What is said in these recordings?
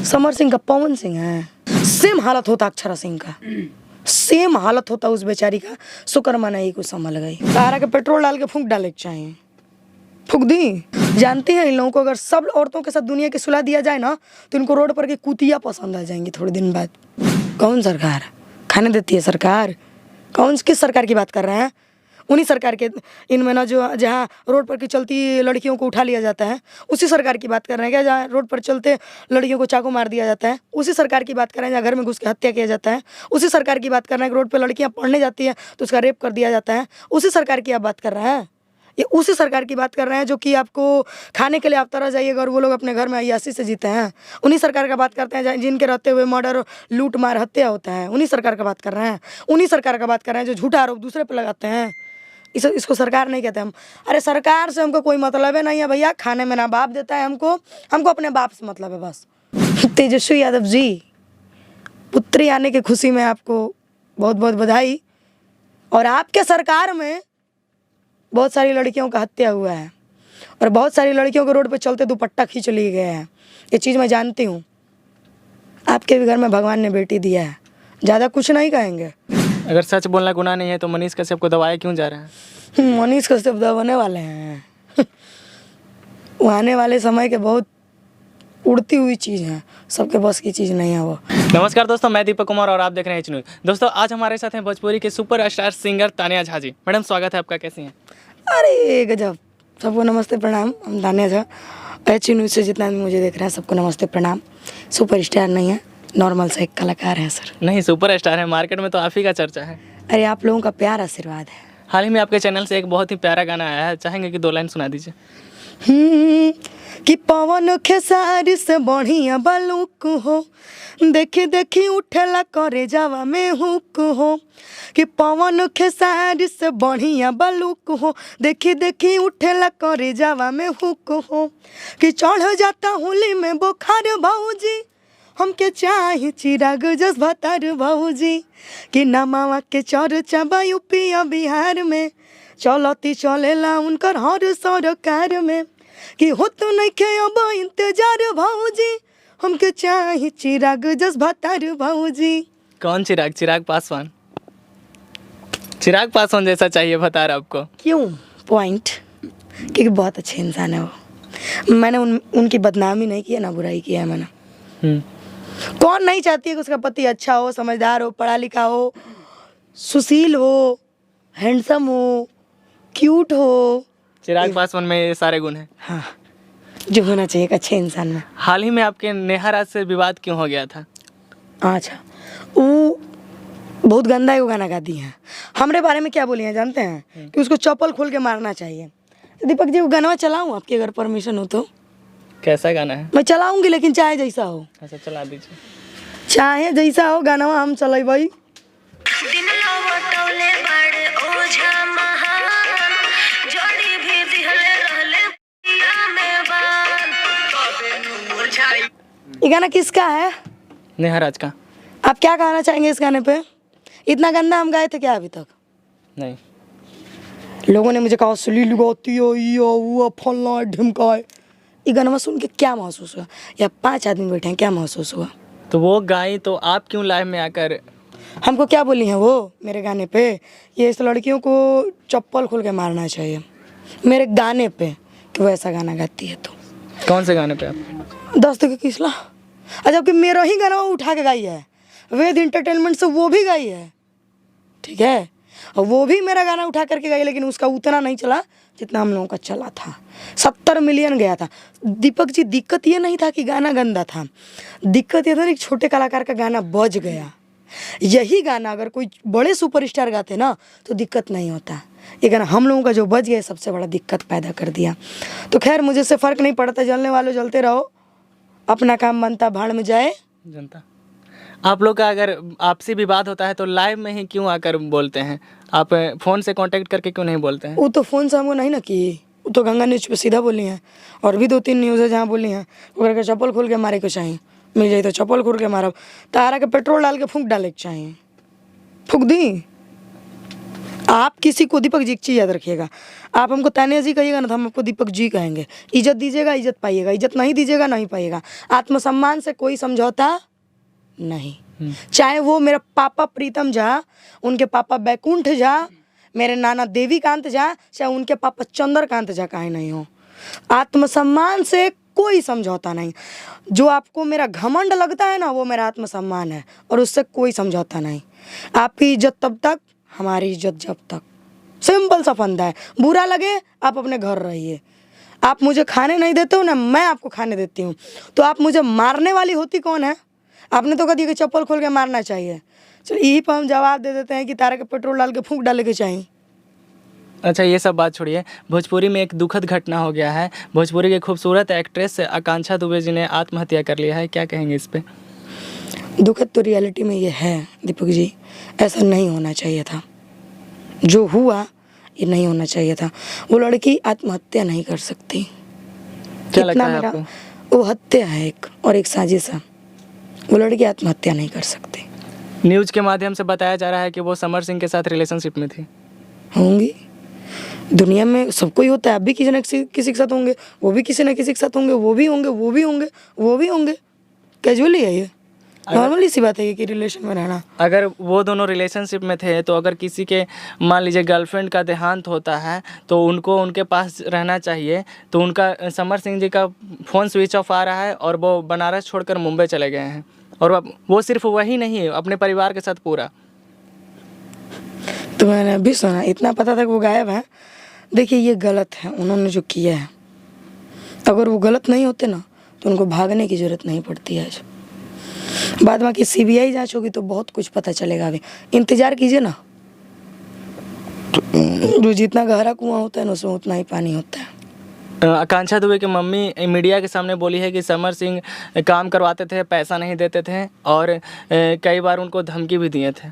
समर सिंह का पवन सिंह है। सेम हालत होता अक्षरा सिंह का, सेम हालत होता उस बेचारी का। शुक्र माना ही कुछ संभल गई। तारा के पेट्रोल डाल के फूंक डाले चाहिए, फूंक दी। जानते हैं इन लोगों को अगर सब औरतों के साथ दुनिया की सुलह दिया जाए ना तो इनको रोड पर की कुतिया पसंद आ जाएंगी थोड़े दिन बाद। कौन सरकार खाने देती है? सरकार कौन किस सरकार की बात कर रहे हैं? उन्हीं सरकार के इनमें ना जो जहाँ रोड पर की चलती लड़कियों को उठा लिया जाता है उसी सरकार की बात कर रहे हैं क्या? जहाँ रोड पर चलते लड़कियों को चाकू मार दिया जाता है उसी सरकार की बात कर रहे हैं। जहाँ घर में घुस के हत्या किया जाता है उसी सरकार की बात कर रहे हैं। रोड पर लड़कियाँ पढ़ने जाती हैं तो उसका रेप कर दिया जाता है उसी सरकार की आप बात कर रहे हैं। ये उसी सरकार की बात कर रहे हैं जो कि आपको खाने के लिए आप तरह जाइएगा और वो लोग अपने घर में अय्याशी से जीते हैं। उन्हीं सरकार का बात करते हैं जिनके रहते हुए मर्डर लूट मार हत्या होता है। उन्हीं सरकार का बात कर रहे हैं। उन्हीं सरकार का बात कर रहे हैं जो झूठा आरोप दूसरे पर लगाते हैं। इसको सरकार नहीं कहते हम। अरे सरकार से हमको कोई मतलब है नहीं है भैया। खाने में ना बाप देता है हमको अपने बाप से मतलब है बस। तेजस्वी यादव जी, पुत्री आने की खुशी में आपको बहुत बहुत बधाई। और आपके सरकार में बहुत सारी लड़कियों का हत्या हुआ है और बहुत सारी लड़कियों को रोड पे चलते दुपट्टा खींच लिए गए हैं। ये चीज़ मैं जानती हूँ। आपके भी घर में भगवान ने बेटी दिया है, ज़्यादा कुछ नहीं कहेंगे। अगर सच बोलना गुनाह नहीं है तो मनीष कश्यप को दबाया क्यों जा रहा है? मनीष कश्यप दबाने वाले हैं। वो आने वाले समय के बहुत उड़ती हुई चीज़ है, सबके बस की चीज़ नहीं है वो। नमस्कार दोस्तों, मैं दीपक कुमार और आप देख रहे हैं एच न्यूज़। दोस्तों आज हमारे साथ हैं भोजपुरी के super star singer Tanya Jha ji. Madam स्वागत है आपका, कैसी हैं? अरे गजब, सबको नमस्ते प्रणाम। हम तान्या झा, एच न्यूज़ से जितना भी मुझे देख रहे हैं सबको नमस्ते प्रणाम। सुपर स्टार नहीं है, नॉर्मल सा एक कलाकार है सर। नहीं, सुपर स्टार है, मार्केट में तो आप ही का चर्चा है। अरे आप लोगों का प्यार आशीर्वाद है। हाल ही में आपके चैनल से एक बहुत ही प्यारा गाना आया है, चाहेंगे कि 2 लाइन सुना दीजिए। कि पवन खेसारी से बढ़िया बालूक हो, देखी देखी उठेला करे जावा में हुक हो। कि पवन खेसारी से बढ़िया बालूक हो, देखी देखी उठेला करे जावा में हुक हो। कि चढ़ जाता होली में बुखार भौजी, हमके चाहे चिराग जस भतार भौजी। कि नमावा के चर्चा बा यूपी और बिहार में, चलती चलेला उनकर हर सरकार में। कि हो तो नहीं खे अब इंतजार भौजी, हमके चाहे चिराग जस भतार भौजी। कौन चिराग? चिराग पासवान? चिराग पासवान जैसा चाहिए भतार आपको? क्यों? पॉइंट, क्योंकि बहुत अच्छे इंसान है वो। मैंने उनकी बदनामी नहीं की है, ना बुराई की है मैंने। कौन नहीं चाहती है कि उसका पति अच्छा हो, समझदार हो, पढ़ा लिखा हो, सुशील हो, हैंडसम हो, क्यूट हो। चिराग पासवान में ये सारे गुण हैं। हाँ, जो होना चाहिए एक अच्छे इंसान में। हाल ही में आपके नेहा राज से विवाद क्यों हो गया था? अच्छा, वो बहुत गंदा है, वो गाना गाती हैं। हमारे बारे में क्या बोली हैं जानते हैं? कि उसको चप्पल खोल के मारना चाहिए। दीपक जी, वो गाना चलाऊँ आपके अगर परमिशन हो तो? कैसा गाना है? मैं चलाऊंगी, लेकिन चाहे जैसा हो। अच्छा, चला दीजिए। चाहे जैसा हो गाना हम चलाई भाई। ये गाना किसका है? नेहा राज का। आप क्या कहना चाहेंगे इस गाने पे? इतना गंदा हम गाए थे क्या अभी तक? नहीं। लोगों ने मुझे कहा अश्लील गाती हो, ये वो फलना ढिमका है। ये गाना सुन के क्या महसूस हुआ? या 5 आदमी बैठे हैं, क्या महसूस हुआ? तो वो गाई तो आप क्यों लाइव में आकर? हमको क्या बोली हैं वो मेरे गाने पे? ये इस लड़कियों को चप्पल खोल के मारना चाहिए मेरे गाने पे, कि वो ऐसा गाना गाती है। तो कौन से गाने पे आप? 10 के किसला। अच्छा, कि मेरा ही गाना वो उठा के गाई है, वेद इंटरटेनमेंट से वो भी गाई है, ठीक है। और वो भी मेरा गाना उठा करके गाई, लेकिन उसका उतना नहीं चला जितना हम लोगों का चला था। 70 मिलियन गया था। दीपक जी, दिक्कत ये नहीं था कि गाना गंदा था, दिक्कत ये था कि छोटे कलाकार का गाना बज गया। यही गाना अगर कोई बड़े सुपरस्टार गाते ना तो दिक्कत नहीं होता। ये गाना हम लोगों का जो बज गया सबसे बड़ा दिक्कत पैदा कर दिया। तो खैर, मुझे से फ़र्क नहीं पड़ता, जलने वालों जलते रहो, अपना काम बनता भाड़ में जाए जनता। आप लोग का अगर आपसी विवाद होता है तो लाइव में ही क्यों आकर बोलते हैं? आप फ़ोन से कांटेक्ट करके क्यों नहीं बोलते हैं? वो तो फ़ोन से हमको नहीं ना की, वो तो गंगा न्यूज़ पे सीधा बोली हैं। और भी 2-3 न्यूज़ है जहाँ बोली हैं ओकरा के चप्पल खोल के मारे को चाहिए। मिल जाए तो चप्पल खोल के मारब। तारा के पेट्रोल डाल के फूंक डाले के चाहिए, फूंक दी। आप किसी को दीपक जी एक चीज़ याद रखिएगा, आप हमको तानिया जी कहिएगा ना तो हम आपको दीपक जी कहेंगे। इज्जत दीजिएगा इज्जत पाइएगा, इज्जत नहीं दीजिएगा नहीं पाइएगा। आत्मसम्मान से कोई समझौता नहीं। चाहे वो मेरा पापा प्रीतम झा, उनके पापा बैकुंठ झा, मेरे नाना देवीकांत झा, चाहे उनके पापा चंद्रकांत झा काहे नहीं हो, आत्मसम्मान से कोई समझौता नहीं। जो आपको मेरा घमंड लगता है ना वो मेरा आत्मसम्मान है और उससे कोई समझौता नहीं। आपकी इज्जत तब तक, हमारी इज्जत जब तक। सिंपल सा फंदा है। बुरा लगे आप अपने घर रहिए। आप मुझे खाने नहीं देते हो ना मैं आपको खाने देती हूँ, तो आप मुझे मारने वाली होती कौन है? आपने तो कह दिया कि चप्पल खोल के मारना चाहिए। चलो यही पर हम जवाब दे देते हैं कि तारा के पेट्रोल डाल के फूंक डाले के चाहिए। अच्छा ये सब बात छोड़िए, भोजपुरी में एक दुखद घटना हो गया है। भोजपुरी की खूबसूरत एक्ट्रेस आकांक्षा दुबे जी ने आत्महत्या कर लिया है, क्या कहेंगे इस पे? दुखद तो रियलिटी में ये है दीपक जी, ऐसा नहीं होना चाहिए था। जो हुआ ये नहीं होना चाहिए था। वो लड़की आत्महत्या नहीं कर सकती। क्या लगता इतना है मेरा आपको? वो हत्या है एक और एक साजिश है। वो लड़की आत्महत्या नहीं कर सकती। न्यूज़ के माध्यम से बताया जा रहा है कि वो समर सिंह के साथ रिलेशनशिप में थी। होंगी, दुनिया में सबको ही होता है। आप भी किसी न किसी के साथ होंगे, वो भी किसी न किसी के साथ होंगे, वो भी होंगे, वो भी होंगे, वो भी होंगे। कैजुअली है ये, नॉर्मली सी बात है ये कि रिलेशन में रहना। अगर वो दोनों रिलेशनशिप में थे तो अगर किसी के मान लीजिए गर्लफ्रेंड का देहांत होता है तो उनको उनके पास रहना चाहिए। तो उनका समर सिंह जी का फ़ोन स्विच ऑफ आ रहा है और वो बनारस छोड़कर मुंबई चले गए हैं। और वो सिर्फ वही नहीं, अपने परिवार के साथ पूरा। तो मैंने अभी सुना, इतना पता था कि वो गायब है। देखिए ये गलत है उन्होंने जो किया है। अगर वो गलत नहीं होते ना तो उनको भागने की ज़रूरत नहीं पड़ती आज। बाद में कि सीबीआई जांच होगी तो बहुत कुछ पता चलेगा। अभी इंतजार कीजिए ना। जो जितना गहरा कुआं होता है ना उसमें उतना ही पानी होता है। आकांक्षा दुबे की मम्मी मीडिया के सामने बोली है कि समर सिंह काम करवाते थे, पैसा नहीं देते थे और कई बार उनको धमकी भी दिए थे।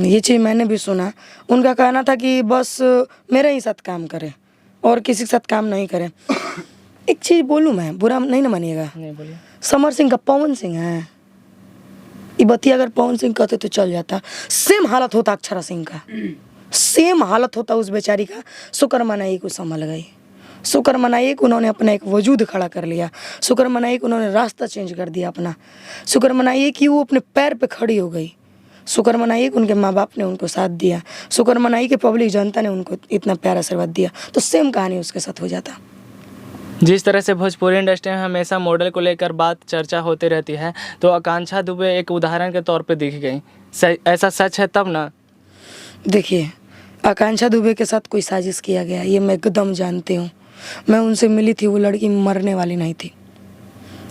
ये चीज़ मैंने भी सुना। उनका कहना था कि बस मेरे ही साथ काम करे और किसी के साथ काम नहीं करे। एक चीज़ बोलूँ मैं, बुरा नहीं ना मानिएगा, नहीं बोलिए। समर सिंह का पवन सिंह है। ये बतिया अगर पवन सिंह कहते तो चल जाता। सेम हालत होता अक्षरा सिंह का, सेम हालत होता उस बेचारी का। शुक्र मनाइए को संभल गई, शुक्र मनाइए कि उन्होंने अपना एक वजूद खड़ा कर लिया, शुक्र मनाइए कि उन्होंने रास्ता चेंज कर दिया अपना, शुक्र मनाइए कि वो अपने पैर पे खड़ी हो गई, शुक्र मनाइए कि उनके माँ बाप ने उनको साथ दिया, शुक्र मनाइए कि पब्लिक जनता ने उनको इतना प्यारा आशीर्वाद दिया। तो सेम कहानी उसके साथ हो जाता। जिस तरह से भोजपुरी इंडस्ट्री में हमेशा मॉडल को लेकर बात चर्चा होती रहती है तो आकांक्षा दुबे एक उदाहरण के तौर पे दिख गई। ऐसा सच है तब ना? देखिए आकांक्षा दुबे के साथ कोई साजिश किया गया ये मैं एकदम जानती हूँ। मैं उनसे मिली थी, वो लड़की मरने वाली नहीं थी।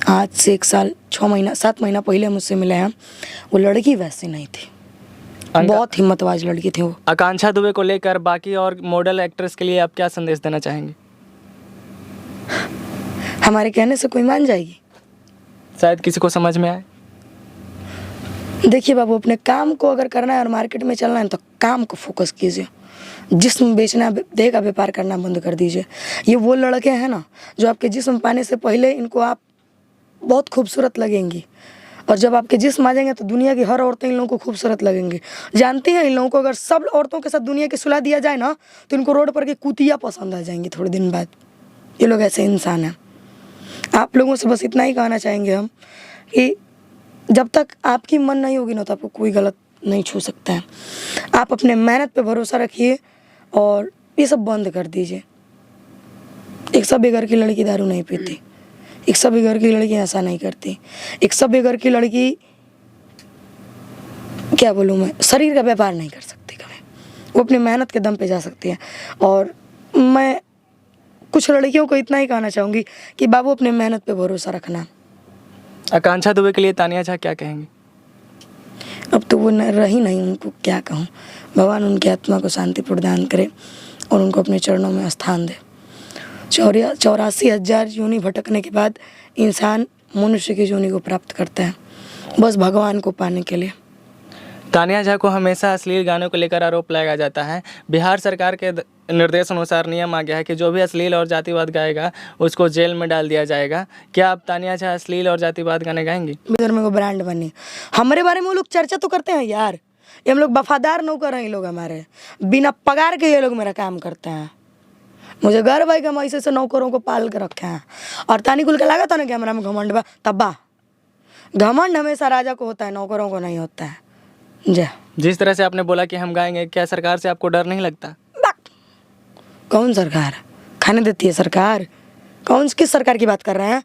आज से 1 साल 6 महीना 7 महीना पहले मुझसे मिले हैं। वो लड़की वैसी नहीं थी, बहुत हिम्मतवाज लड़की थी वो। आकांक्षा दुबे को लेकर बाकी और मॉडल एक्ट्रेस के लिए आप क्या संदेश देना चाहेंगे? हमारे कहने से कोई मान जाएगी? शायद किसी को समझ में आए। देखिए बाबू, अपने काम को अगर करना है और मार्केट में चलना है तो काम को फोकस कीजिए। जिस्म बेचना देह का व्यापार करना बंद कर दीजिए। ये वो लड़के हैं ना जो आपके जिस्म पाने से पहले इनको आप बहुत खूबसूरत लगेंगी और जब आपके जिस्म आ जाएंगे तो दुनिया की हर औरतें इन लोगों को खूबसूरत लगेंगी। जानते हैं इन लोगों को अगर सब औरतों के साथ दुनिया की सुलह दिया जाए ना तो इनको रोड पर की कुतिया पसंद आ जाएंगी थोड़े दिन बाद। ये लोग ऐसे इंसान हैं। आप लोगों से बस इतना ही कहना चाहेंगे हम कि जब तक आपकी मन नहीं होगी ना तो आपको कोई गलत नहीं छू सकता है। आप अपने मेहनत पे भरोसा रखिए और ये सब बंद कर दीजिए। एक सभ्य घर की लड़की दारू नहीं पीती, एक सभ्य घर की लड़की ऐसा नहीं करती, एक सभ्य घर की लड़की क्या बोलूँ मैं, शरीर का व्यापार नहीं कर सकती कभी। वो अपनी मेहनत के दम पे जा सकती है। और मैं कुछ लड़कियों को इतना ही कहना चाहूँगी कि बाबू अपने मेहनत पे भरोसा रखना। आकांक्षा दुबे के लिए तानिया झा क्या कहेंगे? अब तो वो रही नहीं, उनको क्या कहूँ। भगवान उनकी आत्मा को शांति प्रदान करे और उनको अपने चरणों में स्थान दे। 84,000 योनि भटकने के बाद इंसान मनुष्य की योनि को प्राप्त करता है, बस भगवान को पाने के लिए। तानिया झा को हमेशा अश्लील गानों को लेकर आरोप लगाया जाता है। बिहार सरकार के निर्देश अनुसार नियम आ गया है कि जो भी अश्लील और जातिवाद गाएगा उसको जेल में डाल दिया जाएगा। क्या आप तानिया झा अश्लील और जातिवाद गाने गाएंगी? इधर में वो ब्रांड बनी, हमारे बारे में वो लोग चर्चा तो करते हैं यार। ये हम लोग वफादार नौकर हैं, ये लोग हमारे बिना पगार के ये लोग मेरा काम करते हैं। मुझे गर्व है कि हम ऐसे नौकरों को पाल के रखे हैं। और तानी कुल के लागत है ना कि हमारा में घमंड बा, तब्बा घमंड हमेशा राजा को होता है, नौकरों को नहीं होता है। जय। जिस तरह से आपने बोला कि हम गाएंगे, क्या सरकार से आपको डर नहीं लगता? कौन सरकार खाने देती है? सरकार कौन किस सरकार की बात कर रहे हैं?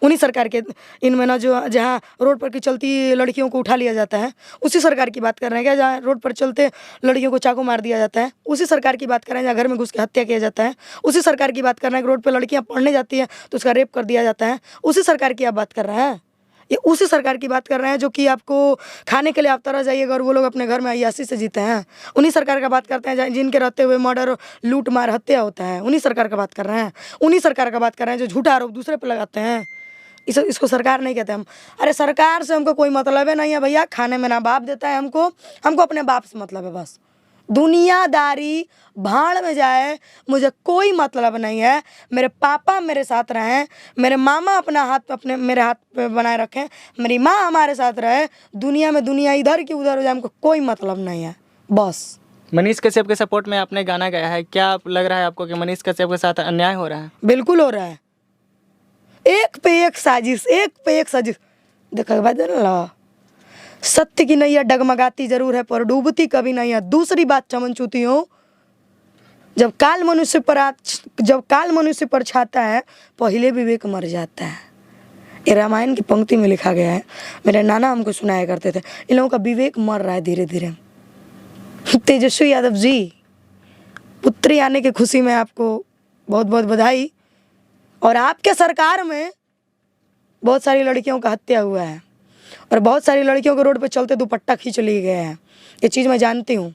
उन्हीं सरकार के इनमें ना जो जहाँ रोड पर की चलती लड़कियों को उठा लिया जाता है, उसी सरकार की बात कर रहे हैं क्या? जहाँ रोड पर चलते लड़कियों को चाकू मार दिया जाता है, उसी सरकार की बात कर रहे हैं। जहाँ घर में घुस के हत्या किया जाता है, उसी सरकार की बात कर रहे हैं। कि रोड पर लड़कियाँ पढ़ने जाती हैं तो उसका रेप कर दिया जाता है, उसी सरकार की आप बात कर रहे हैं। ये उसी सरकार की बात कर रहे हैं जो कि आपको खाने के लिए आप तरह जाइएगा और वो लोग अपने घर में अय्याशी से जीते हैं। उन्हीं सरकार का बात करते हैं जिनके रहते हुए मर्डर, लूट मार, हत्या होता है। उन्हीं सरकार का बात कर रहे हैं। उन्हीं सरकार का बात कर रहे हैं जो झूठा आरोप दूसरे पर लगाते हैं। इसको सरकार नहीं कहते हम। अरे सरकार से हमको कोई मतलब है नहीं है भैया। खाने में ना बाप देता है हमको अपने बाप से मतलब है बस। दुनियादारी भाड़ में जाए, मुझे कोई मतलब नहीं है। मेरे पापा मेरे साथ रहें, मेरे मामा अपना हाथ अपने मेरे हाथ पे बनाए रखें, मेरी माँ हमारे साथ रहे, दुनिया में दुनिया इधर की उधर हो जाए, हमको कोई मतलब नहीं है बस। मनीष कश्यप के सपोर्ट में आपने गाना गाया है, क्या लग रहा है आपको कि मनीष कश्यप के साथ अन्याय हो रहा है? बिल्कुल हो रहा है। एक पे एक साजिश, एक पे एक साजिश। देखा बात है ना, सत्य की नैया डगमगाती जरूर है पर डूबती कभी नहीं है। दूसरी बात चमनचूती हो, जब काल मनुष्य पर छाता है, पहले विवेक मर जाता है। ये रामायण की पंक्ति में लिखा गया है। मेरे नाना हमको सुनाया करते थे। इन लोगों का विवेक मर रहा है धीरे धीरे। तेजस्वी यादव जी, पुत्री आने की खुशी में आपको बहुत बहुत बधाई। और आपके सरकार में बहुत सारी लड़कियों का हत्या हुआ है और बहुत सारी लड़कियों को रोड पे चलते दुपट्टा खींच लिए गए हैं। ये चीज़ मैं जानती हूँ।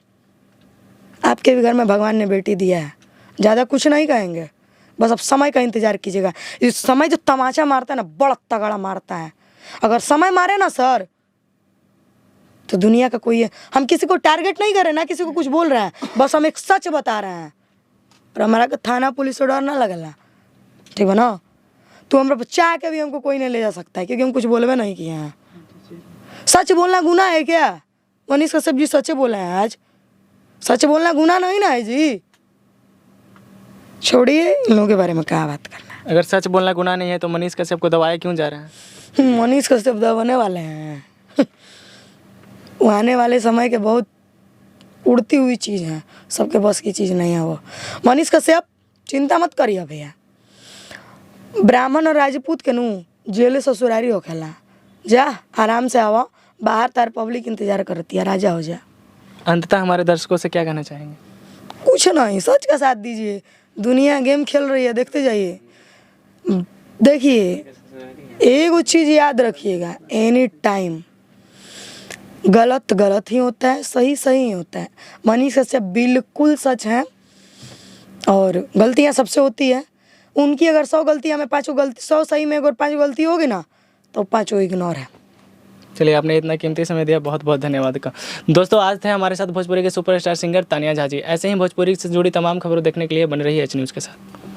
आपके भी घर में भगवान ने बेटी दिया है। ज़्यादा कुछ नहीं कहेंगे, बस अब समय का इंतज़ार कीजिएगा। इस समय जो तमाचा मारता है ना, बड़ा तगड़ा मारता है। अगर समय मारे ना सर, तो दुनिया का कोई है। हम किसी को टारगेट नहीं कर रहे ना, किसी को कुछ बोल रहे हैं, बस हम एक सच बता रहे हैं। और हमारा थाना पुलिस से डर ना लगला, ठीक है ना? तो हमारा चाह के भी हमको कोई नहीं ले जा सकता है, क्योंकि हम कुछ बोलवे नहीं किए हैं। सच बोलना गुनाह है क्या? मनीष कश्यप जी सच बोले हैं आज। सच बोलना गुनाह नहीं ना है जी। छोड़िए इन लोगों के बारे में क्या बात करना है। अगर सच बोलना गुनाह नहीं है तो मनीष कश्यप को दबाया क्यों जा रहा है? मनीष कश्यप दबाने वाले हैं। वो आने वाले समय के बहुत उड़ती हुई चीज़ है, सबके बस की चीज़ नहीं है वो। मनीष कश्यप चिंता मत करिए भैया। ब्राह्मण और राजपूत के नू जेल ससुरारी होखेला। जा आराम से आवा, बाहर तार पब्लिक इंतजार करती है, राजा हो जा। अंततः हमारे दर्शकों से क्या कहना चाहेंगे? कुछ नहीं, सच का साथ दीजिए। दुनिया गेम खेल रही है, देखते जाइए। देखिए एक चीज़ याद रखिएगा, एनी टाइम गलत गलत ही होता है, सही सही ही होता है। मनीष कश्यप बिल्कुल सच है और गलतियां सबसे होती है। उनकी अगर 100 गलतियां में 5 गलती, 100 सही में अगर 5 गलती होगी ना, तो 5 इग्नोर है। चलिए, आपने इतना कीमती समय दिया, बहुत बहुत धन्यवाद का। दोस्तों, आज थे हमारे साथ भोजपुरी के सुपरस्टार सिंगर तानिया झा जी। ऐसे ही भोजपुरी से जुड़ी तमाम खबरों देखने के लिए बने रहिए एच न्यूज़ के साथ।